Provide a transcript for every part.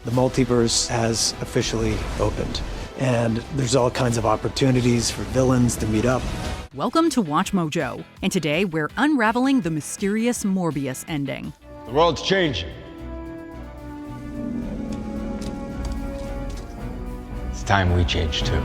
The multiverse has officially opened, and there's all kinds of opportunities for villains to meet up. Welcome to WatchMojo, and today we're unraveling the mysterious Morbius ending. The world's changing. It's time we change too.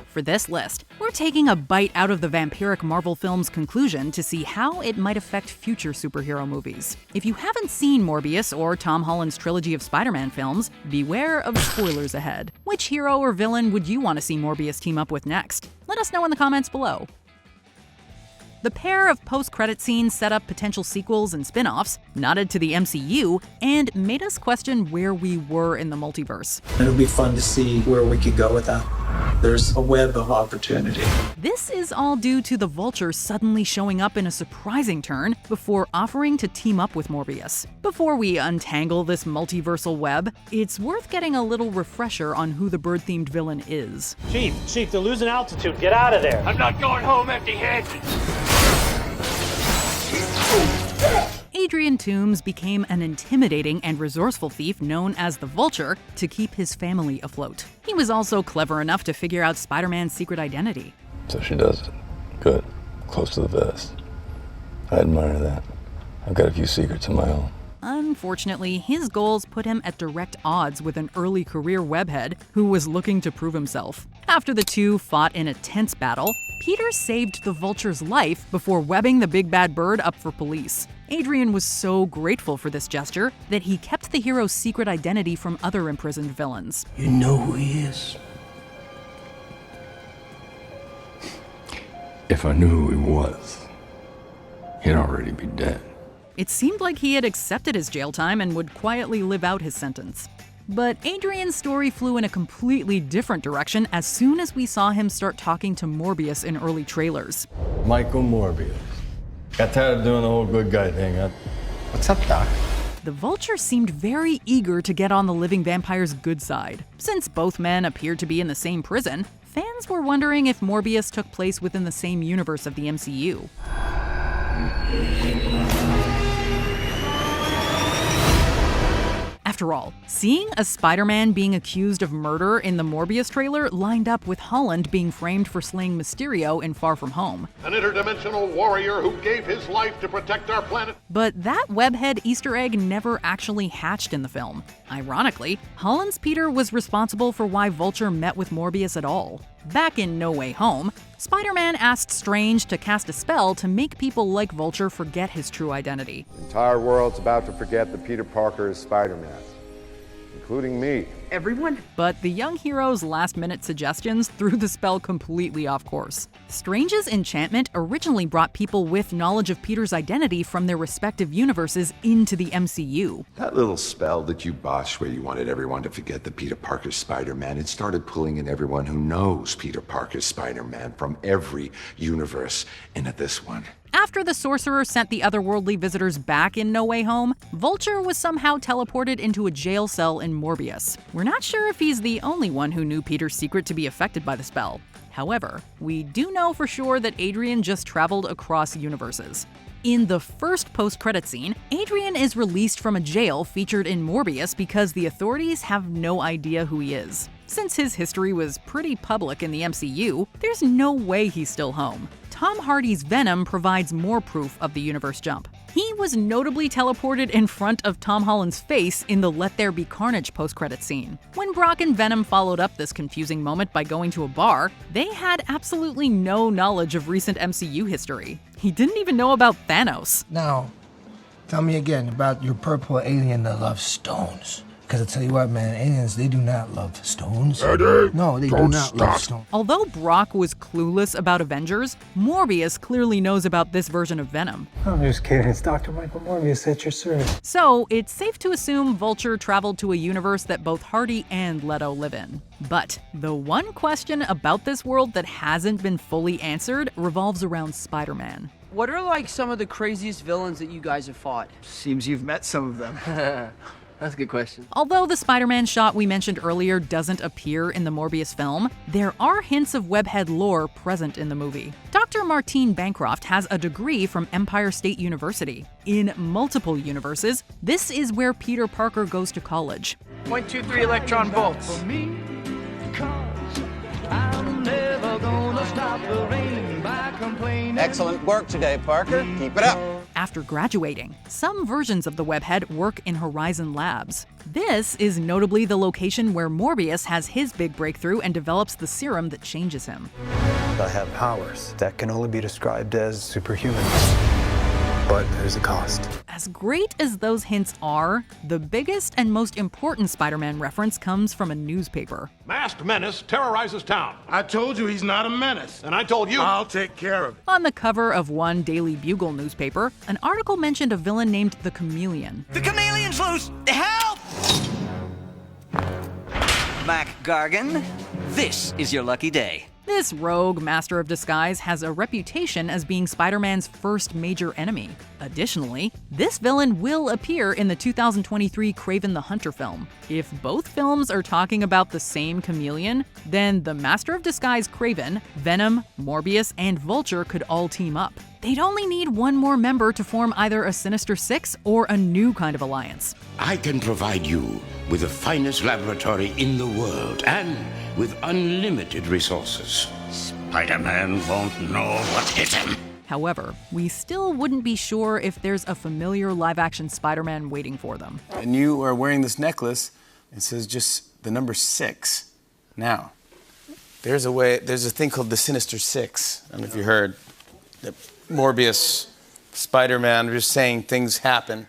For this list, we're taking a bite out of the vampiric Marvel film's conclusion to see how it might affect future superhero movies. If you haven't seen Morbius or Tom Holland's trilogy of Spider-Man films, beware of spoilers ahead. Which hero or villain would you want to see Morbius team up with next? Let us know in the comments below. The pair of post-credit scenes set up potential sequels and spin-offs, nodded to the MCU, and made us question where we were in the multiverse. It'll be fun to see where we could go with that. There's a web of opportunity. This is all due to the Vulture suddenly showing up in a surprising turn before offering to team up with Morbius. Before we untangle this multiversal web, it's worth getting a little refresher on who the bird-themed villain is. Chief, they're losing altitude. Get out of there. I'm not going home empty-handed. Adrian Toomes became an intimidating and resourceful thief known as the Vulture to keep his family afloat. He was also clever enough to figure out Spider-Man's secret identity. So she does it. Good. Close to the vest. I admire that. I've got a few secrets of my own. Unfortunately, his goals put him at direct odds with an early career webhead who was looking to prove himself. After the two fought in a tense battle, Peter saved the Vulture's life before webbing the big bad bird up for police. Adrian was so grateful for this gesture that he kept the hero's secret identity from other imprisoned villains. You know who he is? If I knew who he was, he'd already be dead. It seemed like he had accepted his jail time and would quietly live out his sentence. But Adrian's story flew in a completely different direction as soon as we saw him start talking to Morbius in early trailers. Michael Morbius. Got tired of doing the whole good guy thing, huh? What's up, Doc? The Vulture seemed very eager to get on the living vampire's good side. Since both men appeared to be in the same prison, fans were wondering if Morbius took place within the same universe of the MCU. After all, seeing a Spider-Man being accused of murder in the Morbius trailer lined up with Holland being framed for slaying Mysterio in Far From Home. An interdimensional warrior who gave his life to protect our planet. But that webhead Easter egg never actually hatched in the film. Ironically, Holland's Peter was responsible for why Vulture met with Morbius at all. Back in No Way Home, Spider-Man asked Strange to cast a spell to make people like Vulture forget his true identity. The entire world's about to forget that Peter Parker is Spider-Man, including me. Everyone? But the young hero's last-minute suggestions threw the spell completely off course. Strange's enchantment originally brought people with knowledge of Peter's identity from their respective universes into the MCU. That little spell that you botched where you wanted everyone to forget that Peter Parker's Spider-Man, it started pulling in everyone who knows Peter Parker's Spider-Man from every universe into this one. After the Sorcerer sent the otherworldly visitors back in No Way Home, Vulture was somehow teleported into a jail cell in Morbius. We're not sure if he's the only one who knew Peter's secret to be affected by the spell. However, we do know for sure that Adrian just traveled across universes. In the first post-credit scene, Adrian is released from a jail featured in Morbius because the authorities have no idea who he is. Since his history was pretty public in the MCU, there's no way he's still home. Tom Hardy's Venom provides more proof of the universe jump. He was notably teleported in front of Tom Holland's face in the Let There Be Carnage post-credit scene. When Brock and Venom followed up this confusing moment by going to a bar, they had absolutely no knowledge of recent MCU history. He didn't even know about Thanos. Now, tell me again about your purple alien that loves stones. Because I tell you what, man, aliens, they do not love stones. Eddie, No, they do don't not stop. love stones. Although Brock was clueless about Avengers, Morbius clearly knows about this version of Venom. I'm just kidding. It's Dr. Michael Morbius at your service. So, it's safe to assume Vulture traveled to a universe that both Hardy and Leto live in. But the one question about this world that hasn't been fully answered revolves around Spider-Man. What are like some of the craziest villains that you guys have fought? Seems you've met some of them. That's a good question. Although the Spider-Man shot we mentioned earlier doesn't appear in the Morbius film, there are hints of webhead lore present in the movie. Dr. Martine Bancroft has a degree from Empire State University. In multiple universes, this is where Peter Parker goes to college. 0.23 electron volts. Excellent work today, Parker. Keep it up. After graduating, some versions of the webhead work in Horizon Labs. This is notably the location where Morbius has his big breakthrough and develops the serum that changes him. I have powers that can only be described as superhuman. But there's a cost. As great as those hints are, the biggest and most important Spider-Man reference comes from a newspaper. Masked menace terrorizes town. I told you he's not a menace. And I told you. I'll take care of it. On the cover of one Daily Bugle newspaper, an article mentioned a villain named the Chameleon. The chameleon's loose! Help! Mac Gargan, this is your lucky day. This rogue master of disguise has a reputation as being Spider-Man's first major enemy. Additionally, this villain will appear in the 2023 Kraven the Hunter film. If both films are talking about the same chameleon, then the master of disguise Kraven, Venom, Morbius, and Vulture could all team up. They'd only need one more member to form either a Sinister Six or a new kind of alliance. I can provide you with the finest laboratory in the world and with unlimited resources. Spider-Man won't know what hit him. However, we still wouldn't be sure if there's a familiar live-action Spider-Man waiting for them. And you are wearing this necklace. It says just the number 6. Now, there's a thing called the Sinister Six. I don't know if you heard. The Morbius, Spider-Man, just saying things happen.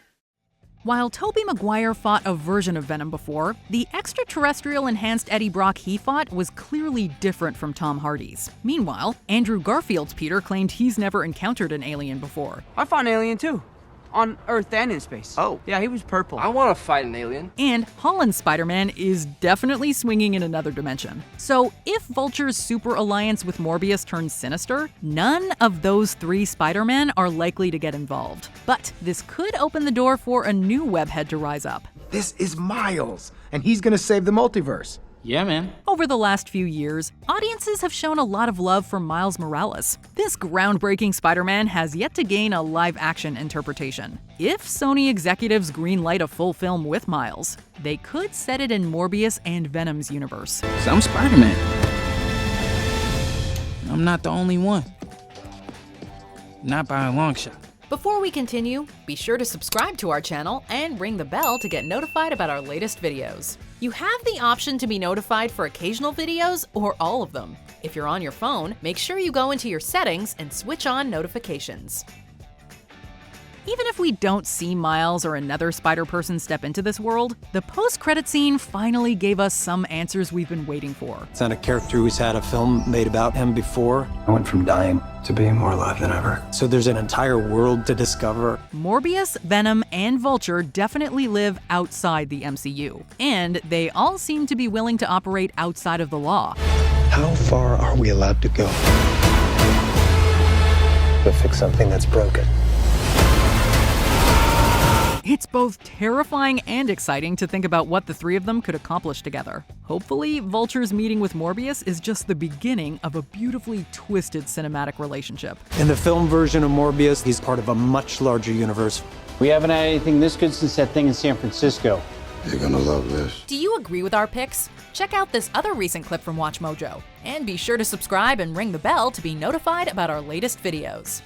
While Tobey Maguire fought a version of Venom before, the extraterrestrial enhanced Eddie Brock he fought was clearly different from Tom Hardy's. Meanwhile, Andrew Garfield's Peter claimed he's never encountered an alien before. I fought an alien too. On Earth and in space. Oh. Yeah, he was purple. I want to fight an alien. And Holland's Spider-Man is definitely swinging in another dimension. So if Vulture's super alliance with Morbius turns sinister, none of those 3 Spider-Men are likely to get involved. But this could open the door for a new webhead to rise up. This is Miles, and he's gonna save the multiverse. Yeah, man. Over the last few years, audiences have shown a lot of love for Miles Morales. This groundbreaking Spider-Man has yet to gain a live-action interpretation. If Sony executives greenlight a full film with Miles, they could set it in Morbius and Venom's universe. So I'm Spider-Man. I'm not the only one. Not by a long shot. Before we continue, be sure to subscribe to our channel and ring the bell to get notified about our latest videos. You have the option to be notified for occasional videos or all of them. If you're on your phone, make sure you go into your settings and switch on notifications. Even if we don't see Miles or another Spider-Person step into this world, the post-credit scene finally gave us some answers we've been waiting for. It's not a character who's had a film made about him before. I went from dying to being more alive than ever. So there's an entire world to discover. Morbius, Venom, and Vulture definitely live outside the MCU, and they all seem to be willing to operate outside of the law. How far are we allowed to go to fix something that's broken? It's both terrifying and exciting to think about what the 3 of them could accomplish together. Hopefully, Vulture's meeting with Morbius is just the beginning of a beautifully twisted cinematic relationship. In the film version of Morbius, he's part of a much larger universe. We haven't had anything this good since that thing in San Francisco. You're gonna love this. Do you agree with our picks? Check out this other recent clip from WatchMojo. And be sure to subscribe and ring the bell to be notified about our latest videos.